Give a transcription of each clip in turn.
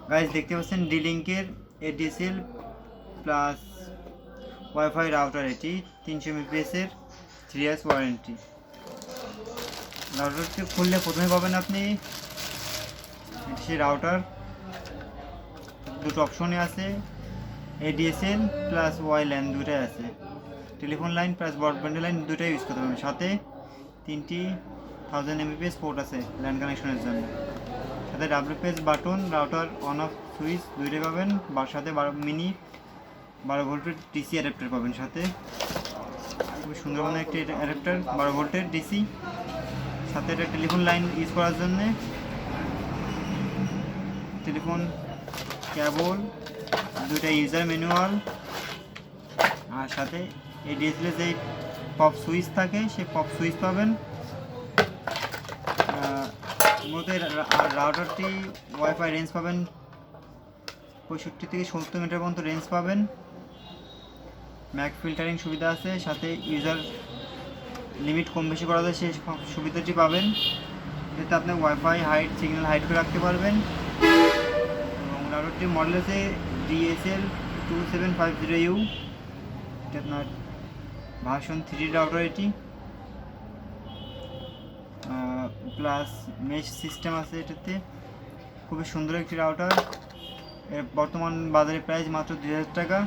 Guys দেখতে পাচ্ছেন ডিলিঙ্কের ADSL plus wifi router, এটি 300 mbps এর 3 years ওয়ারেন্টি। রাউটারটি খুললে প্রথমে পাবেন আপনি সেই রাউটার, দুটো অপশনে আছে, এডিএসএল প্লাস ওয়াই ল্যান দুটাই আছে, telephone line plus broadband line দুটাই ইউজ করতে পারবেন। সাথে 3টি 1000 mbps পোর্ট আছে ল্যান্ড কানেকশনের জন্য। সাথে WPS button, router on off switch দুইটাই পাবেন। সাথে 12 ভোল্টের ডিসি অ্যাডাপ্টার পাবেন। সাথে খুবই সুন্দর মানে একটি অ্যাডাপ্টার 12 ভোল্টের ডিসি। সাথে একটা টেলিফোন লাইন ইউজ করার জন্য টেলিফোন কেবল, দুইটা ইউজার ম্যানুয়াল, আর সাথে এই ডিএসএল যে পপ সুইচ থাকে সেই পপ সুইচ পাবেন। মূলত রাউটারটি ওয়াইফাই রেঞ্জ পাবেন 65 থেকে 70 মিটার পর্যন্ত রেঞ্জ পাবেন। ম্যাক ফিল্টারিং সুবিধা আছে, সাথে ইউজার লিমিট কম বেশি করা যায় সেই সুবিধাটি পাবেন। এতে আপনি ওয়াইফাই হাইট, সিগন্যাল হাইট করে রাখতে পারবেন। এবং রাউটারটির মডেল আছে DSL 2750U, এটা আপনার ভার্সন 3 রাউটার। এটি প্লাস মেশ সিস্টেম আছে এটাতে। খুবই সুন্দর একটি রাউটার। এর বর্তমান বাজারে প্রাইস মাত্র 2000 টাকা।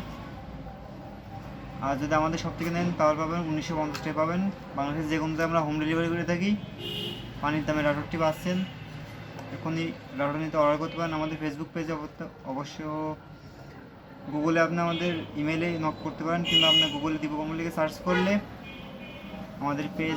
আর যদি আমাদের সব থেকে নেন তাহলে পাবেন 1950 টাকা পাবেন। বাংলাদেশের যে কোনো জায়গায় আমরা হোম ডেলিভারি করে থাকি। পানির দামে রাউটারটি পাচ্ছেন। এখনই রাউটার নিতে অর্ডার করতে পারেন আমাদের ফেসবুক পেজে। অবশ্য গুগলে আপনি আমাদের ইমেলে নক করতে পারেন, কিংবা আপনার গুগলে দীপু কম্পিউটার লিখে সার্চ করলে আমাদের পেজ